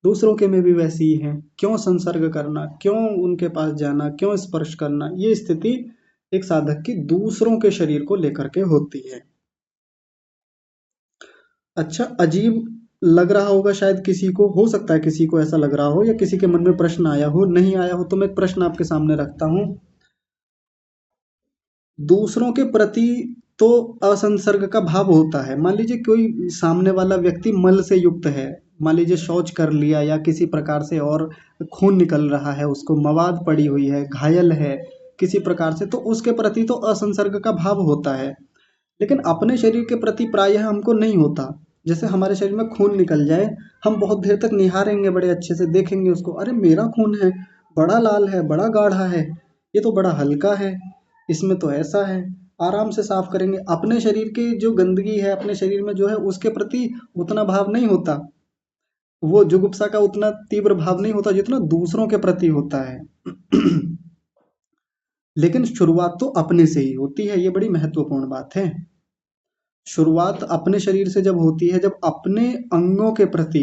दूसरों के में भी वैसी ही हैं, क्यों संसर्ग करना, क्यों उनके पास जाना, क्यों स्पर्श करना। ये स्थिति एक साधक की दूसरों के शरीर को लेकर के होती है। अच्छा, अजीब लग रहा होगा शायद किसी को, हो सकता है किसी को ऐसा लग रहा हो, या किसी के मन में प्रश्न आया हो, नहीं आया हो तो मैं एक प्रश्न आपके सामने रखता हूँ। दूसरों के प्रति तो असंसर्ग का भाव होता है। मान लीजिए कोई सामने वाला व्यक्ति मल से युक्त है, मान लीजिए शौच कर लिया या किसी प्रकार से और खून निकल रहा है, उसको मवाद पड़ी हुई है, घायल है किसी प्रकार से, तो उसके प्रति तो असंसर्ग का भाव होता है। लेकिन अपने शरीर के प्रति प्रायः हमको नहीं होता। जैसे हमारे शरीर में खून निकल जाए, हम बहुत देर तक निहारेंगे, बड़े अच्छे से देखेंगे उसको, अरे मेरा खून है, बड़ा लाल है, बड़ा गाढ़ा है, ये तो बड़ा हल्का है, इसमें तो ऐसा है, आराम से साफ करेंगे। अपने शरीर की जो गंदगी है अपने शरीर में जो है, उसके प्रति उतना भाव नहीं होता, वो जुगुप्सा का उतना तीव्र भाव नहीं होता जितना दूसरों के प्रति होता है। लेकिन शुरुआत तो अपने से ही होती है, ये बड़ी महत्वपूर्ण बात है। शुरुआत अपने शरीर से जब होती है, जब अपने अंगों के प्रति,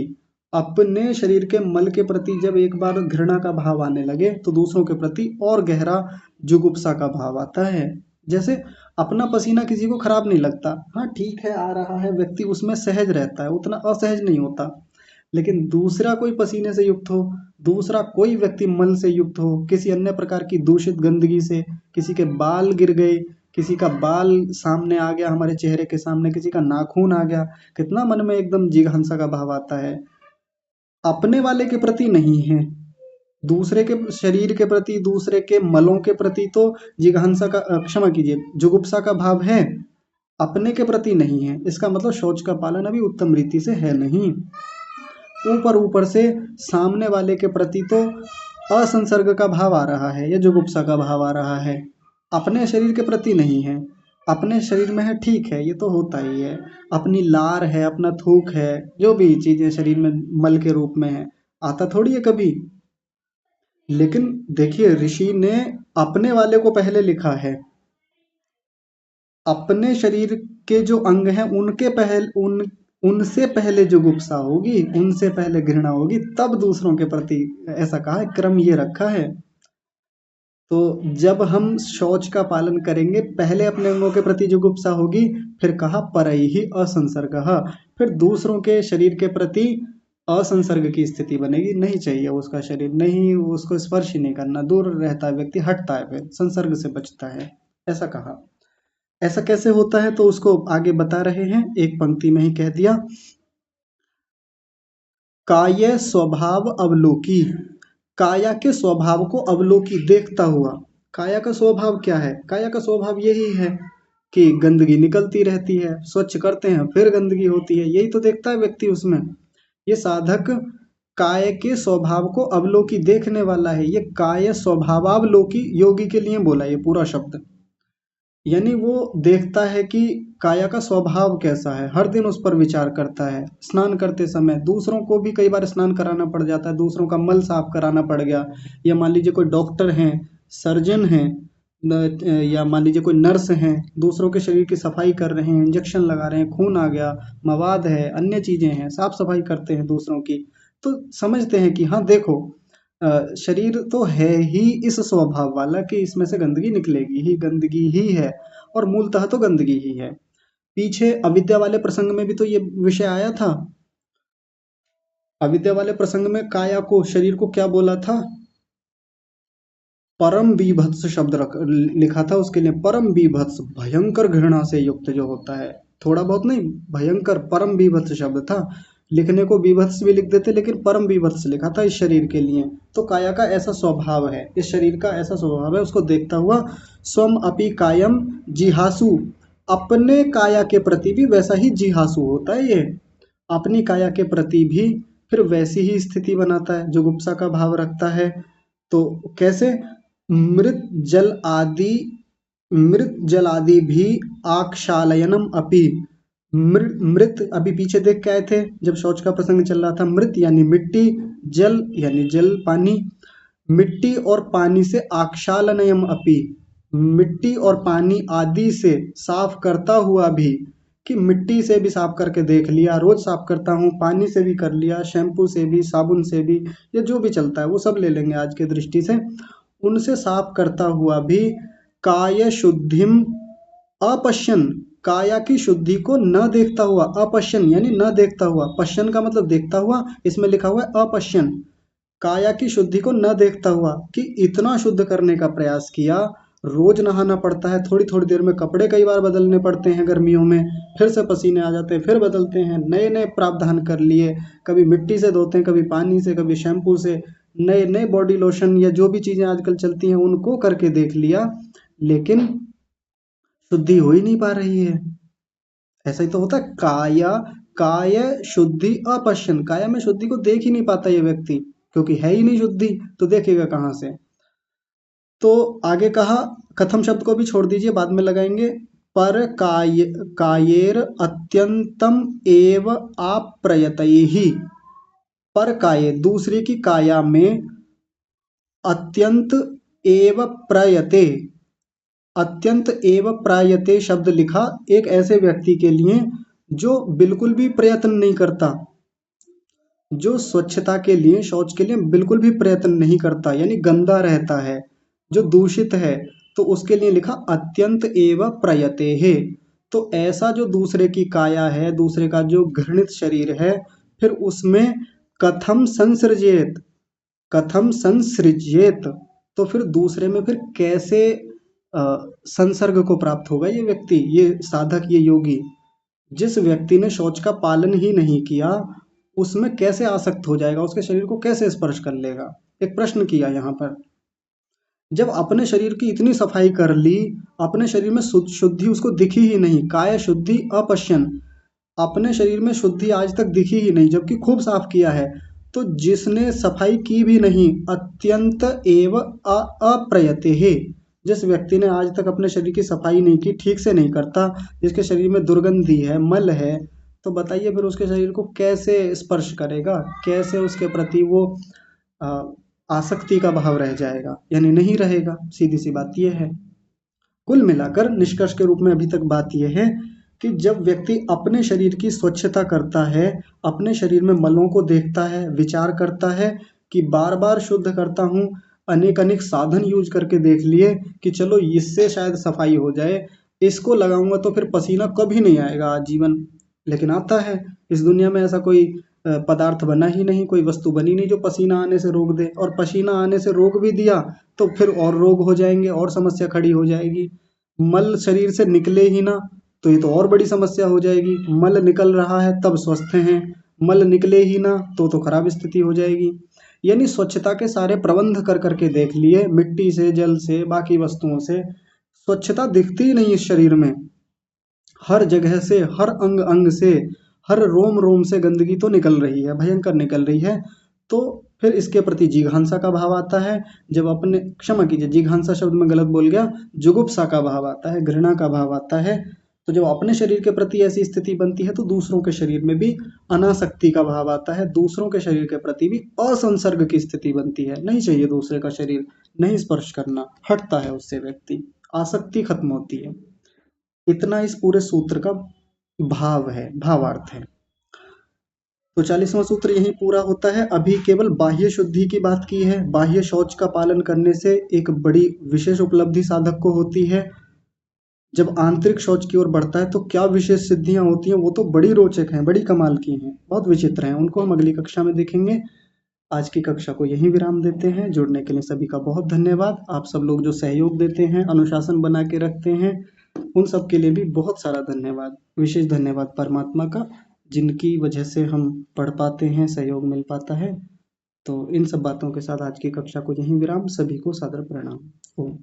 अपने शरीर के मल के प्रति जब एक बार घृणा का भाव आने लगे, तो दूसरों के प्रति और गहरा जुगुप्सा का भाव आता है। जैसे अपना पसीना किसी को खराब नहीं लगता, हाँ ठीक है आ रहा है, व्यक्ति उसमें सहज रहता है, उतना असहज नहीं होता। लेकिन दूसरा कोई पसीने से युक्त हो, दूसरा कोई व्यक्ति मल से युक्त हो, किसी अन्य प्रकार की दूषित गंदगी से, किसी के बाल गिर गए, किसी का बाल सामने आ गया हमारे चेहरे के सामने, किसी का नाखून आ गया, कितना मन में एकदम जिघांसा का भाव आता है। अपने वाले के प्रति नहीं है, दूसरे के शरीर के प्रति, दूसरे के मलों के प्रति तो जिघांसा का, क्षमा कीजिए, जुगुप्सा का भाव है, अपने के प्रति नहीं है। इसका मतलब शौच का पालन अभी उत्तम रीति से है नहीं। ऊपर ऊपर से सामने वाले के प्रति तो असंसर्ग का भाव आ रहा है या जुगुप्सा का भाव आ रहा है, अपने शरीर के प्रति नहीं है। अपने शरीर में है, ठीक है, ये तो होता ही है, अपनी लार है, अपना थूक है, जो भी चीजें शरीर में मल के रूप में है, आता थोड़ी है कभी। लेकिन देखिए, ऋषि ने अपने वाले को पहले लिखा है, अपने शरीर के जो अंग हैं उनके पहले उनसे पहले जुगुप्सा होगी, उनसे पहले घृणा होगी, तब दूसरों के प्रति, ऐसा कहा है, क्रम ये रखा है। तो जब हम शौच का पालन करेंगे, पहले अपने अंगों के प्रति जुगुप्सा होगी, फिर कहा परैहि असंसर्गः, फिर दूसरों के शरीर के प्रति असंसर्ग की स्थिति बनेगी, नहीं चाहिए उसका शरीर, नहीं उसको स्पर्श ही नहीं करना, दूर रहता है व्यक्ति, हटता है, फिर संसर्ग से बचता है, ऐसा कहा। ऐसा कैसे होता है तो उसको आगे बता रहे हैं, एक पंक्ति में ही कह दिया, काय स्वभाव अवलोकी, काया के स्वभाव को अवलोकी, देखता हुआ। काया का स्वभाव क्या है, काया का स्वभाव यही है कि गंदगी निकलती रहती है, स्वच्छ करते हैं फिर गंदगी होती है, यही तो देखता है व्यक्ति उसमें। ये साधक काय के स्वभाव को अवलोकी, देखने वाला है। ये काय स्वभावावलोकी योगी के लिए बोला ये पूरा शब्द, यानी वो देखता है कि काया का स्वभाव कैसा है, हर दिन उस पर विचार करता है। स्नान करते समय दूसरों को भी कई बार स्नान कराना पड़ जाता है, दूसरों का मल साफ कराना पड़ गया, या मान लीजिए कोई डॉक्टर हैं, सर्जन हैं, या मान लीजिए कोई नर्स हैं, दूसरों के शरीर की सफाई कर रहे हैं, इंजेक्शन लगा रहे हैं, खून आ गया, मवाद है, अन्य चीजें हैं, साफ सफाई करते हैं दूसरों की, तो समझते हैं कि हाँ देखो, शरीर तो है ही इस स्वभाव वाला कि इसमें से गंदगी निकलेगी ही, गंदगी ही है, और मूलतः तो गंदगी ही है। पीछे अविद्या वाले प्रसंग में भी तो ये विषय आया था। अविद्या वाले प्रसंग में काया को, शरीर को क्या बोला था, परम बीभत्स शब्द लिखा था उसके लिए, परम बीभत्स, भयंकर घृणा से युक्त जो होता है, थोड़ा बहुत नहीं, भयंकर परम बीभत्स शब्द था। लिखने को बीभत्स भी लिख देते, लेकिन परम बीभत्स लिखा था इस शरीर के लिए। तो काया का ऐसा स्वभाव है, इस शरीर का ऐसा स्वभाव है, उसको देखता हुआ स्वम अपि कायम जिहासु, अपने काया के प्रति भी वैसा ही जिहासु होता है ये, अपनी काया के प्रति भी फिर वैसी ही स्थिति बनाता है, जुगुप्सा का भाव रखता है। तो कैसे? मृत मृत जल आदि भी आक्षालयनम अपि। मृत अभी पीछे देख के आए थे जब शौच का प्रसंग चल रहा था। मृत यानी मिट्टी, जल यानी जल पानी, मिट्टी और पानी से आक्षालनयम अपि, मिट्टी और पानी आदि से साफ करता हुआ भी, कि मिट्टी से भी साफ करके देख लिया, रोज साफ करता हूँ, पानी से भी कर लिया, शैम्पू से भी, साबुन से भी, या जो भी चलता है वो सब ले लेंगे आज के दृष्टि से, उनसे साफ करता हुआ भी काय शुद्धिम अपश्यन, काया की शुद्धि को न देखता हुआ, अपश्यन यानी न देखता हुआ, पश्यन का मतलब देखता हुआ, इसमें लिखा हुआ है अपश्यन, काया की शुद्धि को न देखता हुआ, कि इतना शुद्ध करने का प्रयास किया, रोज नहाना पड़ता है, थोड़ी थोड़ी देर में कपड़े कई बार बदलने पड़ते हैं गर्मियों में, फिर से पसीने आ जाते हैं, फिर बदलते हैं, नए नए प्रावधान कर लिए, कभी मिट्टी से धोते हैं, कभी पानी से, कभी शैम्पू से, नए नए बॉडी लोशन या जो भी चीज़ें आजकल चलती हैं उनको करके देख लिया, लेकिन शुद्धि हो ही नहीं पा रही है। ऐसा ही तो होता है, काय शुद्धि अपश्यन, काया में शुद्धि को देख ही नहीं पाता ये व्यक्ति, क्योंकि है ही नहीं शुद्धि, तो देखेगा कहाँ से। तो आगे कहा, कथम शब्द को भी छोड़ दीजिए, बाद में लगाएंगे। पर कायेर अत्यंतम एव आप्रयतैहि, पर काये दूसरे की काया में, अत्यंत एव प्रयते, अत्यंत एव प्रायते शब्द लिखा एक ऐसे व्यक्ति के लिए जो बिल्कुल भी प्रयत्न नहीं करता, जो स्वच्छता के लिए, शौच के लिए बिल्कुल भी प्रयत्न नहीं करता, यानी गंदा रहता है, जो दूषित है, तो उसके लिए लिखा अत्यंत एव प्रयते है। तो ऐसा जो दूसरे की काया है, दूसरे का जो घृणित शरीर है, फिर उसमें कथम संसृजेत, कथम संसृजेत, तो फिर दूसरे में फिर कैसे संसर्ग को प्राप्त होगा ये व्यक्ति, ये साधक, ये योगी। जिस व्यक्ति ने शौच का पालन ही नहीं किया, उसमें कैसे आसक्त हो जाएगा, उसके शरीर को कैसे स्पर्श कर लेगा। एक प्रश्न किया यहाँ पर, जब अपने शरीर की इतनी सफाई कर ली, अपने शरीर में शुद्धि उसको दिखी ही नहीं, काय शुद्धि अपश्यन, अपने शरीर में शुद्धि आज तक दिखी ही नहीं, जबकि खूब साफ किया है, तो जिसने सफाई की भी नहीं, अत्यंत एव अप्रयते है, जिस व्यक्ति ने आज तक अपने शरीर की सफाई नहीं की, ठीक से नहीं करता, जिसके शरीर में दुर्गंधी है, मल है, तो बताइए फिर उसके शरीर को कैसे स्पर्श करेगा, कैसे उसके प्रति वो आसक्ति का भाव रह जाएगा, यानी नहीं रहेगा। सीधी सी बात यह है। कुल मिलाकर निष्कर्ष के रूप में अभी तक बात यह है कि जब व्यक्ति अपने शरीर की स्वच्छता करता है, अपने शरीर में मलों को देखता है, विचार करता है कि बार बार शुद्ध करता हूँ, अनेक अनेक साधन यूज करके देख लिए कि चलो इससे शायद सफाई हो जाए, इसको लगाऊंगा तो फिर पसीना कभी नहीं आएगा आजीवन, लेकिन आता है। इस दुनिया में ऐसा कोई पदार्थ बना ही नहीं, कोई वस्तु बनी नहीं जो पसीना आने से रोक दे, और पसीना आने से रोक भी दिया तो फिर और रोग हो जाएंगे, और समस्या खड़ी हो जाएगी। मल शरीर से निकले ही ना तो ये तो और बड़ी समस्या हो जाएगी। मल निकल रहा है तब स्वस्थ हैं, मल निकले ही ना तो खराब स्थिति हो जाएगी। यानी स्वच्छता के सारे प्रबंध कर करके देख लिए, मिट्टी से, जल से, बाकी वस्तुओं से, स्वच्छता दिखती ही नहीं इस शरीर में। हर जगह से, हर अंग अंग से, हर रोम रोम से गंदगी तो निकल रही है, भयंकर निकल रही है। तो फिर इसके प्रति जिघांसा का भाव आता है। जब अपने, क्षमा कीजिए, जिघांसा शब्द में गलत बोल गया, जुगुप्सा का भाव आता है, घृणा का भाव आता है। तो जब अपने शरीर के प्रति ऐसी स्थिति बनती है तो दूसरों के शरीर में भी अनासक्ति का भाव आता है, दूसरों के शरीर के प्रति भी असंसर्ग की स्थिति बनती है। नहीं चाहिए दूसरे का शरीर, नहीं स्पर्श करना, हटता है उससे व्यक्ति, आसक्ति खत्म होती है। इतना इस पूरे सूत्र का भाव है, भावार्थ है। तो 40वां सूत्र यही पूरा होता है। अभी केवल बाह्य शुद्धि की बात की है। बाह्य शौच का पालन करने से एक बड़ी विशेष उपलब्धि साधक को होती है। जब आंतरिक शौच की ओर बढ़ता है तो क्या विशेष सिद्धियां होती हैं, वो तो बड़ी रोचक हैं, बड़ी कमाल की हैं, बहुत विचित्र हैं। उनको हम अगली कक्षा में देखेंगे। आज की कक्षा को यहीं विराम देते हैं। जुड़ने के लिए सभी का बहुत धन्यवाद। आप सब लोग जो सहयोग देते हैं, अनुशासन बना के रखते हैं, उन सब के लिए भी बहुत सारा धन्यवाद। विशेष धन्यवाद परमात्मा का, जिनकी वजह से हम पढ़ पाते हैं, सहयोग मिल पाता है। तो इन सब बातों के साथ आज की कक्षा को यहीं विराम। सभी को सादर प्रणाम। ओम।